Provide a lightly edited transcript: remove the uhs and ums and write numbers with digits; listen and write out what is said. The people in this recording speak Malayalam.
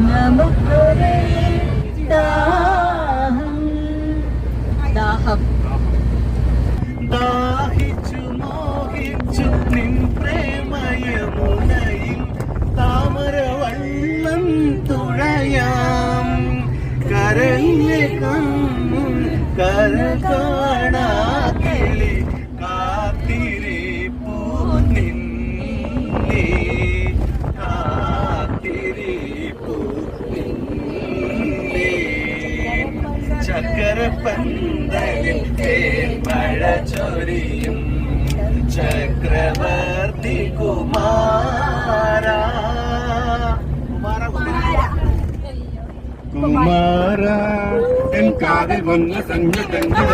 നമുക്കൊരേ ദാഹം ദാഹം ദാഹിച്ചു മോഹിച്ചു നിൻ പ്രേമയമുനയിൽ താമരവള്ളം തുഴയാം കരയിലെ കണ്ണും കര കാണാ കിളി കാത്തിരിപ്പൂ നിന്നെ കാത്തിരിപ്പൂ നിന്നെ ചക്കരപ്പന്തലിൽ മഴ ചൊരിയും ചക്രവർത്തി കുമാര കുമാര എൻ കാതിൽ വന്ന സംഗീതങ്ങൾ